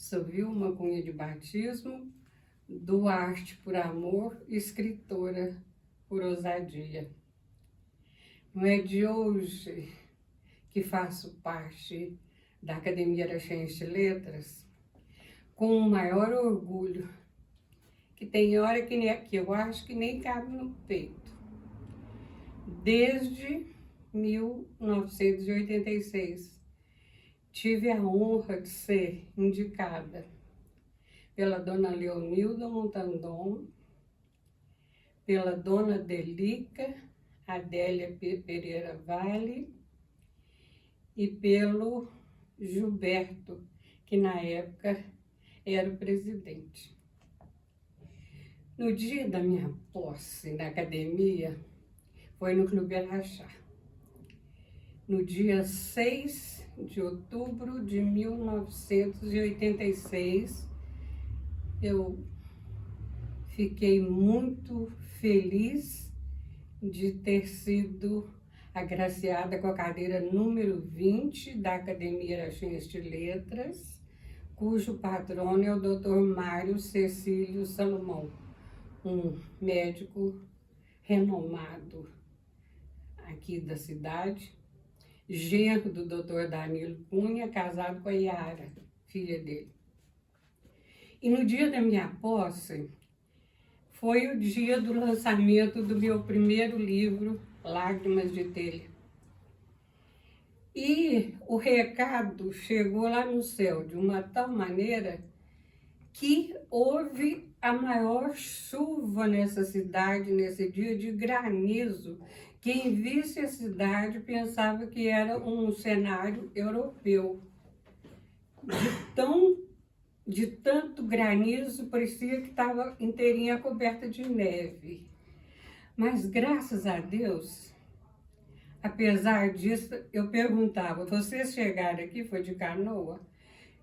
Sou Vilma Cunha de Batismo, do Arte por Amor, escritora por ousadia. Não é de hoje que faço parte da Academia Araxense de Letras, com o maior orgulho, que tem hora que eu acho que nem cabe no peito. Desde 1986, tive a honra de ser indicada pela dona Leonilda Montandon, pela dona Delica Adélia Pereira Vale e pelo Gilberto, que na época era o presidente. No dia da minha posse na academia, foi no Clube Araxá. No dia 6 de outubro de 1986, eu fiquei muito feliz de ter sido agraciada com a cadeira número 20 da Academia Araxense de Letras, cujo patrono é o Dr. Mário Cecílio Salomão, um médico renomado aqui da cidade, genro do Dr. Danilo Cunha, casado com a Yara, filha dele. E no dia da minha posse, foi o dia do lançamento do meu primeiro livro, Lágrimas de Telha. E o recado chegou lá no céu de uma tal maneira que houve a maior chuva nessa cidade, nesse dia de granizo. Quem visse a cidade pensava que era um cenário europeu. De tanto granizo, parecia que estava inteirinha coberta de neve. Mas graças a Deus, apesar disso, eu perguntava, vocês chegaram aqui, foi de canoa?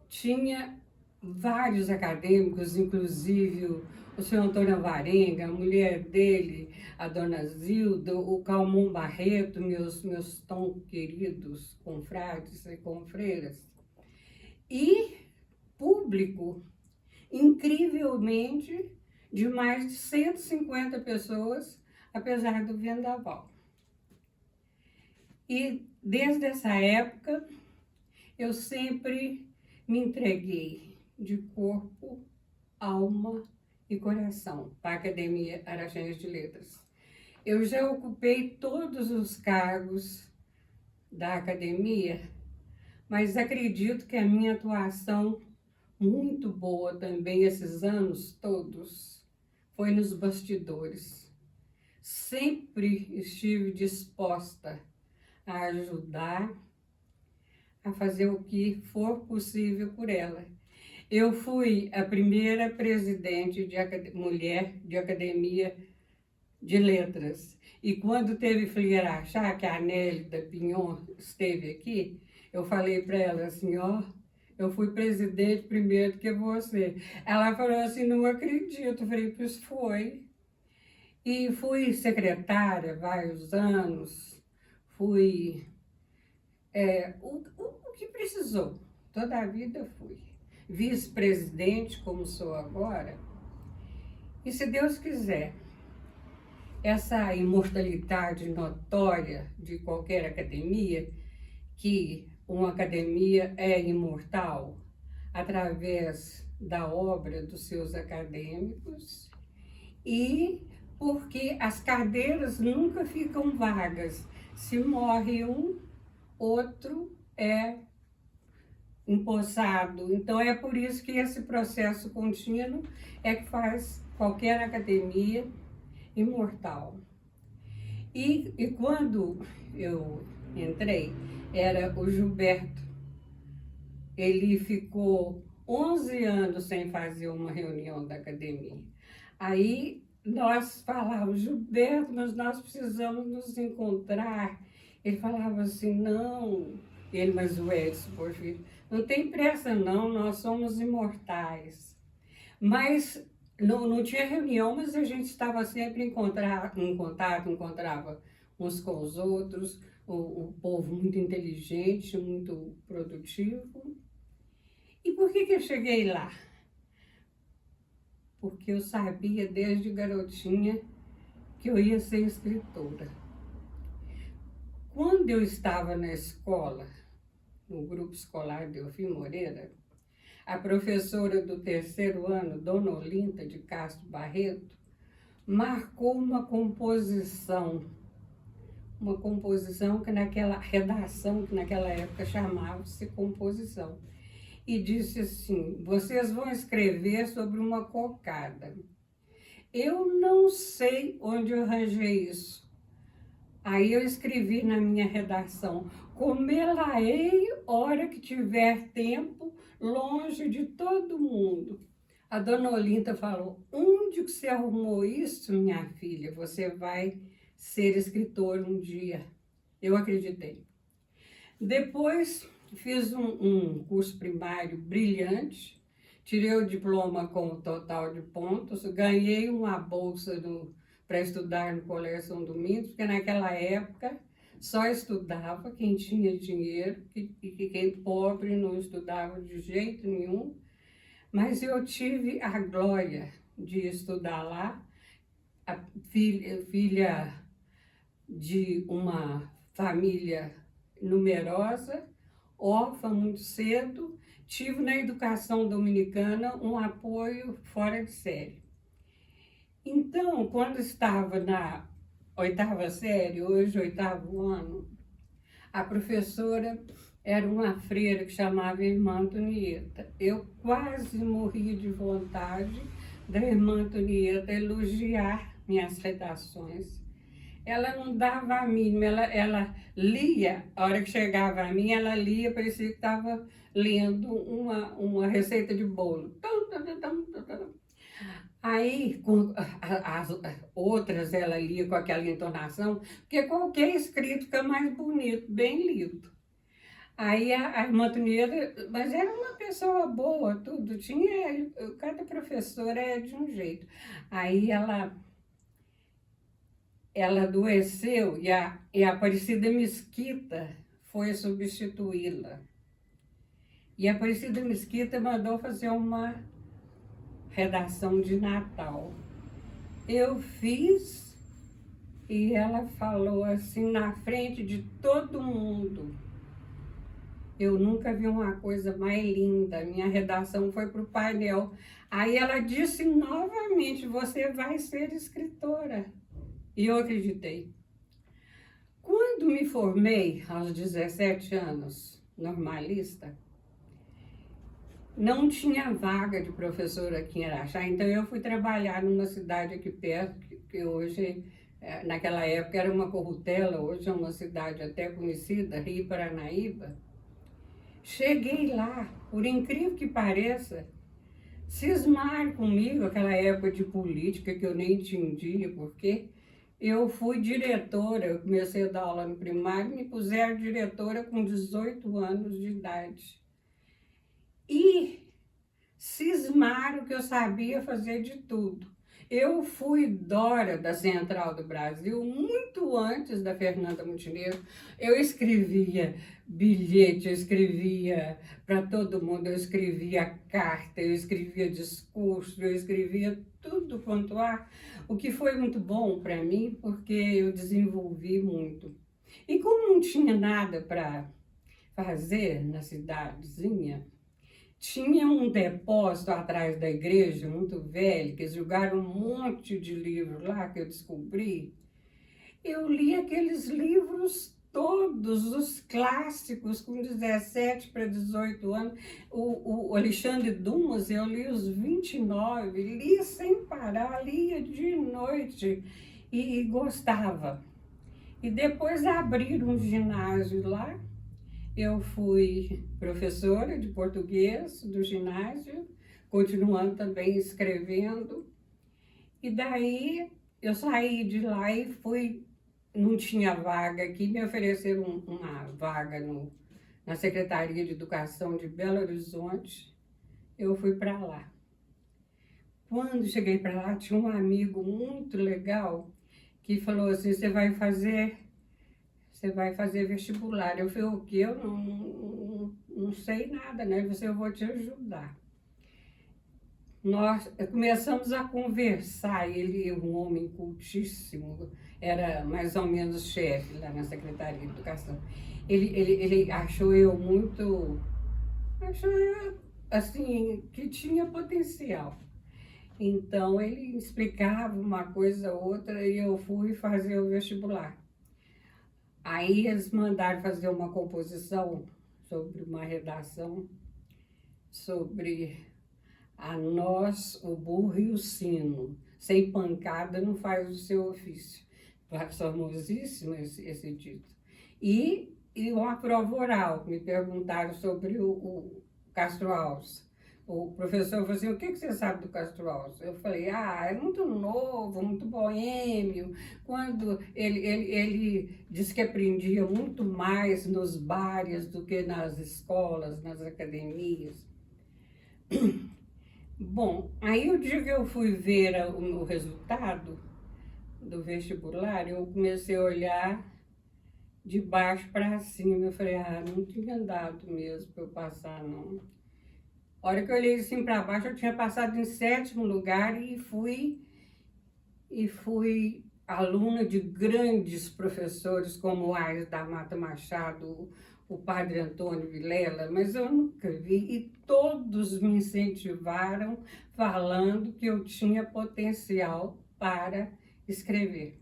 Tinha vários acadêmicos, inclusive o senhor Antônio Alvarenga, a mulher dele, a dona Zilda, o Calmon Barreto, meus tão queridos confrades e confreiras. E público, incrivelmente, de mais de 150 pessoas, apesar do vendaval. E desde essa época, eu sempre me entreguei de corpo, alma e coração para a Academia Araxense de Letras. Eu já ocupei todos os cargos da academia, mas acredito que a minha atuação muito boa também esses anos todos foi nos bastidores. Sempre estive disposta a ajudar, a fazer o que for possível por ela. Eu fui a primeira presidente mulher de Academia de Letras. E quando teve Flier Araxá, que a Nélida Pinhon esteve aqui, eu falei para ela assim, ó, eu fui presidente primeiro que você. Ela falou assim, não acredito. Eu falei, pois foi. E fui secretária vários anos, fui o que precisou, toda a vida fui. Vice-presidente, como sou agora, e se Deus quiser, essa imortalidade notória de qualquer academia, que uma academia é imortal através da obra dos seus acadêmicos e porque as cadeiras nunca ficam vagas. Se morre um, outro é empossado. Então é por isso que esse processo contínuo é que faz qualquer academia imortal. E quando eu entrei, era o Gilberto. Ele ficou 11 anos sem fazer uma reunião da academia. Aí nós falávamos, Gilberto, mas nós precisamos nos encontrar. Ele falava assim, não, mas o Edson, por filho, não tem pressa não, nós somos imortais. Mas não tinha reunião, mas a gente estava sempre em contato, encontrava uns com os outros, o povo muito inteligente, muito produtivo. E por que eu cheguei lá? Porque eu sabia desde garotinha que eu ia ser escritora. Quando eu estava na escola, no grupo escolar Delfim Moreira, a professora do terceiro ano, Dona Olinda de Castro Barreto, marcou uma composição que naquela redação, que naquela época chamava-se composição. E disse assim: vocês vão escrever sobre uma cocada. Eu não sei onde eu arranjei isso. Aí eu escrevi na minha redação: comê-la-ei hora que tiver tempo, longe de todo mundo. A Dona Olinda falou: onde que você arrumou isso, minha filha? Você vai ser escritora um dia. Eu acreditei. Depois fiz um curso primário brilhante, tirei o diploma com o total de pontos, ganhei uma bolsa para estudar no Colégio São Domingos, porque naquela época só estudava quem tinha dinheiro e quem pobre não estudava de jeito nenhum. Mas eu tive a glória de estudar lá, a filha de uma família numerosa, órfã muito cedo, tive na educação dominicana um apoio fora de série. Então, quando estava na oitava série, hoje oitavo ano, a professora era uma freira que chamava Irmã Antonieta. Eu quase morria de vontade da Irmã Antonieta elogiar minhas redações. Ela não dava a mínima, ela lia, a hora que chegava a mim, ela lia, parecia que estava lendo uma receita de bolo. Aí, as outras ela lia com aquela entonação, porque qualquer escrito fica mais bonito, bem lido. Aí a irmã Antonieta, mas era uma pessoa boa, tudo, tinha, cada professora é de um jeito. Aí ela adoeceu e a Aparecida Mesquita foi substituí-la. E a Aparecida Mesquita mandou fazer uma redação de Natal. Eu fiz e ela falou assim na frente de todo mundo: eu nunca vi uma coisa mais linda. Minha redação foi para o painel. Aí ela disse novamente: você vai ser escritora. E eu acreditei. Quando me formei, aos 17 anos, normalista, não tinha vaga de professora aqui em Araxá, então eu fui trabalhar numa cidade aqui perto, que hoje, naquela época era uma corrutela, hoje é uma cidade até conhecida, Rio Paranaíba. Cheguei lá, por incrível que pareça, cismaram comigo, aquela época de política que eu nem entendia porque eu fui diretora, eu comecei a dar aula no primário, me puseram diretora com 18 anos de idade. E cismaram que eu sabia fazer de tudo. Eu fui Dora da Central do Brasil muito antes da Fernanda Montenegro. Eu escrevia bilhete, eu escrevia para todo mundo, eu escrevia carta, eu escrevia discurso, eu escrevia tudo quanto há, o que foi muito bom para mim, porque eu desenvolvi muito. E como não tinha nada para fazer na cidadezinha, tinha um depósito atrás da igreja, muito velho, que eles jogaram um monte de livros lá que eu descobri. Eu li aqueles livros todos, os clássicos, com 17 para 18 anos. O Alexandre Dumas, eu li os 29, li sem parar, lia de noite e gostava. E depois abriram um ginásio lá. Eu fui professora de português do ginásio, continuando também escrevendo. E daí eu saí de lá e fui, não tinha vaga aqui, me ofereceram uma vaga na Secretaria de Educação de Belo Horizonte. Eu fui para lá. Quando cheguei para lá, tinha um amigo muito legal que falou assim: você vai fazer vestibular. Eu falei: o quê? Eu não sei nada, né? Eu vou te ajudar. Nós começamos a conversar, ele é um homem cultíssimo, era mais ou menos chefe lá na Secretaria de Educação. Ele achou eu muito, achou eu, assim, que tinha potencial. Então, ele explicava uma coisa ou outra e eu fui fazer o vestibular. Aí eles mandaram fazer uma composição sobre uma redação sobre a nós, o burro e o sino. Sem pancada não faz o seu ofício. Famosíssimo esse título. E uma prova oral, me perguntaram sobre o Castro Alves. O professor falou assim, o que você sabe do Castro Alves? Eu falei, é muito novo, muito boêmio. Quando ele disse que aprendia muito mais nos bares do que nas escolas, nas academias. Bom, aí o dia que eu fui ver o resultado do vestibular, eu comecei a olhar de baixo para cima. Eu falei, não tinha dado mesmo para eu passar, não. A hora que eu olhei assim para baixo, eu tinha passado em 7º lugar e fui aluna de grandes professores como o Aires da Mata Machado, o padre Antônio Vilela, mas eu nunca vi, e todos me incentivaram falando que eu tinha potencial para escrever.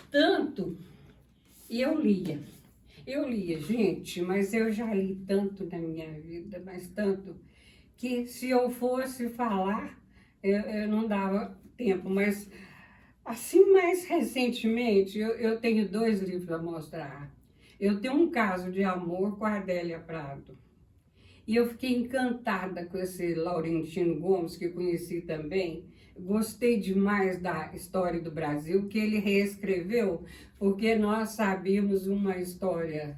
Tanto, e eu lia, gente, mas eu já li tanto na minha vida, mas tanto, que se eu fosse falar, eu não dava tempo, mas assim, mais recentemente, eu tenho 2 livros a mostrar. Eu tenho um caso de amor com a Adélia Prado. E eu fiquei encantada com esse Laurentino Gomes, que eu conheci também. Gostei demais da história do Brasil, que ele reescreveu, porque nós sabíamos uma história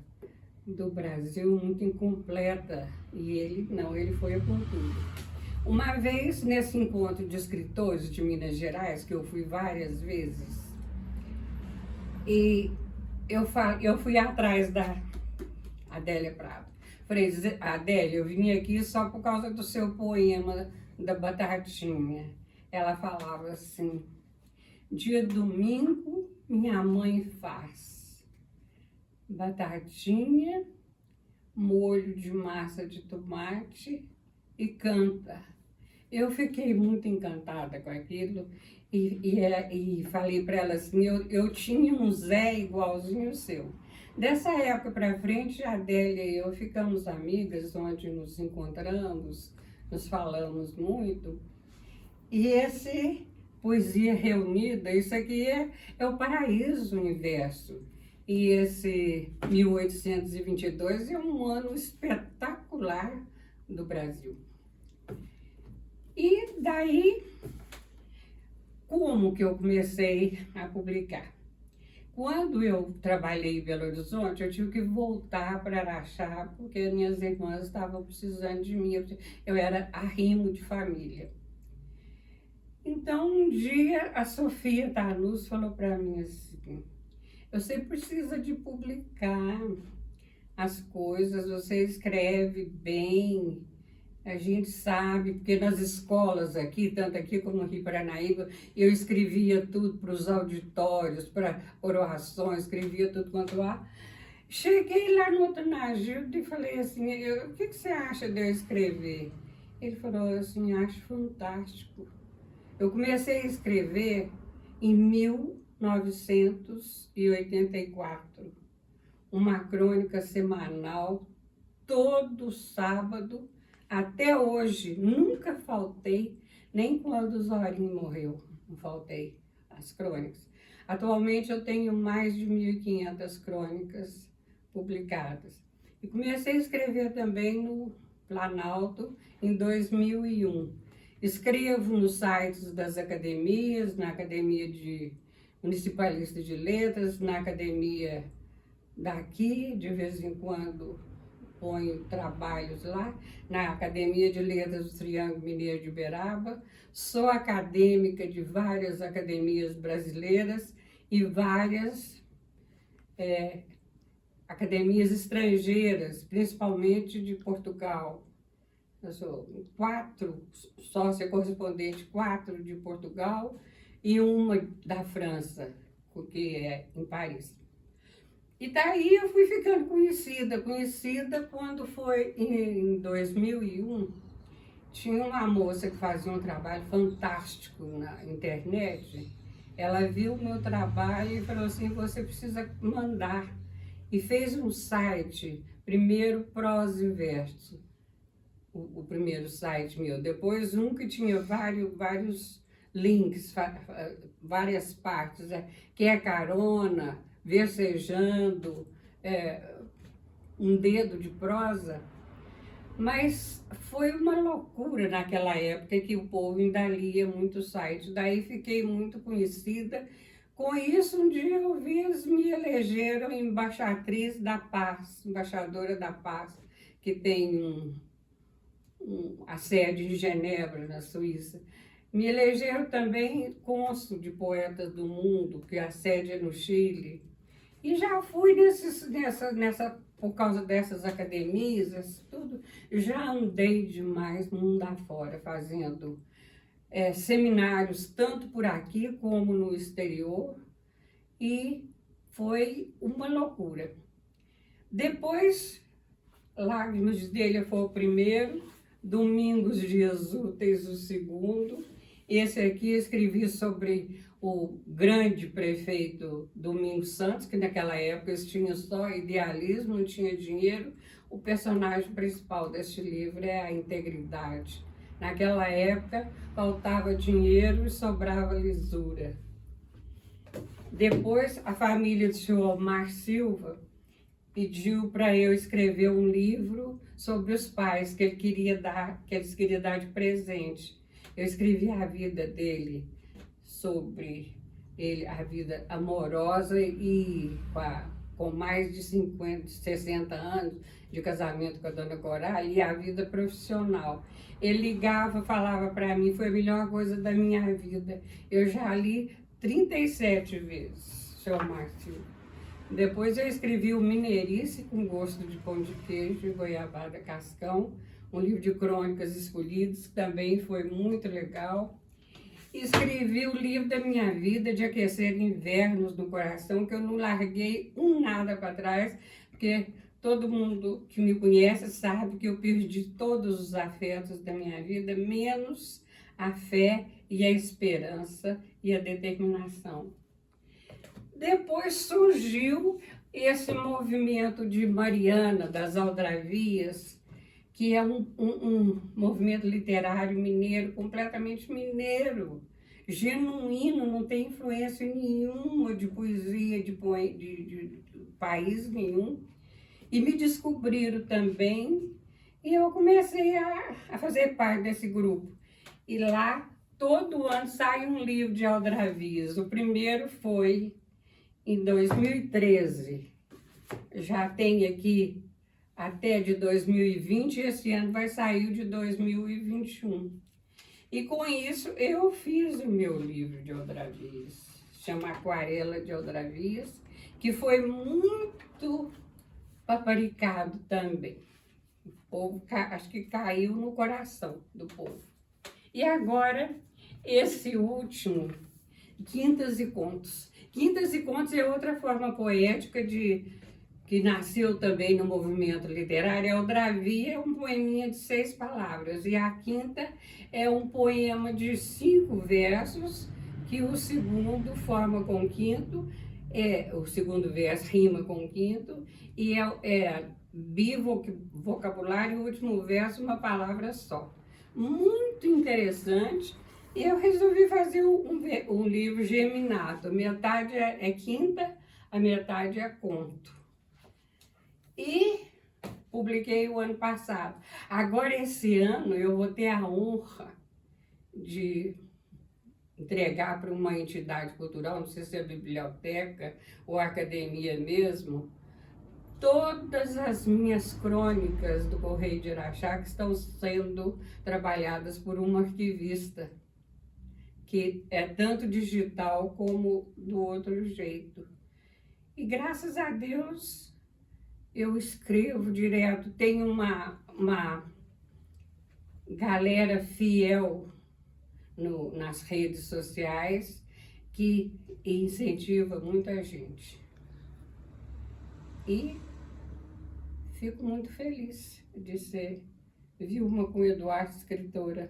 do Brasil muito incompleta. E ele não, ele foi a cultura. Uma vez, nesse encontro de escritores de Minas Gerais, que eu fui várias vezes, e eu fui atrás da Adélia Prado. Falei, Adélia, eu vim aqui só por causa do seu poema da Batatinha. Ela falava assim, dia domingo minha mãe faz batatinha, molho de massa de tomate e canta. Eu fiquei muito encantada com aquilo e falei para ela assim, eu tinha um Zé igualzinho o seu. Dessa época para frente, a Adélia e eu ficamos amigas, onde nos encontramos, nos falamos muito. E esse Poesia Reunida, isso aqui é o paraíso universo. E esse 1822 é um ano espetacular do Brasil. E daí, como que eu comecei a publicar? Quando eu trabalhei em Belo Horizonte, eu tive que voltar para Araxá, porque minhas irmãs estavam precisando de mim. Eu era arrimo de família. Então, um dia, a Sofia Tanus falou para mim assim, você precisa de publicar as coisas, você escreve bem. A gente sabe, porque nas escolas aqui, tanto aqui como aqui em Paranaíba, eu escrevia tudo para os auditórios, para orações, escrevia tudo quanto há. Cheguei lá no Otanagildo e falei assim, o que você acha de eu escrever? Ele falou assim, acho fantástico. Eu comecei a escrever em 1984, uma crônica semanal, todo sábado, até hoje, nunca faltei, nem quando o Zorinho morreu, não faltei as crônicas. Atualmente eu tenho mais de 1.500 crônicas publicadas. E comecei a escrever também no Planalto em 2001. Escrevo nos sites das academias, na Academia de Municipalista de Letras, na academia daqui, de vez em quando ponho trabalhos lá, na Academia de Letras do Triângulo Mineiro de Uberaba. Sou acadêmica de várias academias brasileiras e várias academias estrangeiras, principalmente de Portugal. Eu sou 4 sócia correspondente, 4 de Portugal e uma da França, que é em Paris. E daí eu fui ficando conhecida quando foi em 2001, tinha uma moça que fazia um trabalho fantástico na internet. Ela viu o meu trabalho e falou assim, você precisa mandar. E fez um site, primeiro prosa e verso, o primeiro site meu. Depois um que tinha vários links, várias partes, que é carona, versejando, um dedo de prosa. Mas foi uma loucura naquela época que o povo ainda lia muito site. Daí fiquei muito conhecida. Com isso, um dia eu vi, eles me elegeram embaixatriz da paz, embaixadora da paz, que tem a sede em Genebra, na Suíça. Me elegeram também cônsul de poetas do mundo, que a sede é no Chile. E já fui por causa dessas academias, tudo, já andei demais no mundo afora, fazendo seminários, tanto por aqui como no exterior, e foi uma loucura. Depois, Lágrimas de Telha foi o primeiro, Domingos Dias Úteis o segundo. Esse aqui eu escrevi sobre o grande prefeito Domingos Santos, que naquela época eles tinham só idealismo, não tinha dinheiro. O personagem principal deste livro é a integridade. Naquela época faltava dinheiro e sobrava lisura. Depois a família do senhor Omar Silva pediu para eu escrever um livro sobre os pais que eles queriam dar de presente. Eu escrevi a vida dele, sobre a vida amorosa e com mais de 50, 60 anos de casamento com a dona Coral, e a vida profissional. Ele ligava, falava para mim, foi a melhor coisa da minha vida. Eu já li 37 vezes, seu Márcio. Depois eu escrevi o Mineirice com Gosto de Pão de Queijo e Goiabada Cascão, um livro de crônicas escolhidas, que também foi muito legal. Escrevi o livro da minha vida, de aquecer invernos no coração, que eu não larguei nada para trás, porque todo mundo que me conhece sabe que eu perdi todos os afetos da minha vida, menos a fé e a esperança e a determinação. Depois surgiu esse movimento de Mariana, das Aldravias, que é um movimento literário mineiro, completamente mineiro, genuíno, não tem influência nenhuma de poesia, de país nenhum. E me descobriram também, e eu comecei a fazer parte desse grupo. E lá, todo ano sai um livro de Aldravias. O primeiro foi em 2013. Já tem aqui até de 2020, esse ano vai sair de 2021. E com isso eu fiz o meu livro de Aldravias, chama Aquarela de Aldravias, que foi muito paparicado também. O povo, acho que caiu no coração do povo. E agora, esse último, Quintas e Contos. Quintas e Contos é outra forma poética que nasceu também no movimento literário. A Aldravia é um poeminha de 6 palavras e a quinta é um poema de 5 versos que o segundo forma com o quinto, o segundo verso rima com o quinto e é bivocabulário, o último verso uma palavra só. Muito interessante. E eu resolvi fazer um livro geminado. Metade é quinta, a metade é conto. E publiquei o ano passado. Agora, esse ano, eu vou ter a honra de entregar para uma entidade cultural, não sei se é a biblioteca ou a academia mesmo, todas as minhas crônicas do Correio de Araxá que estão sendo trabalhadas por uma arquivista, que é tanto digital como do outro jeito. E graças a Deus, eu escrevo direto. Tem uma galera fiel nas redes sociais que incentiva muita gente. E fico muito feliz de ser Vilma Cunha Duarte, escritora.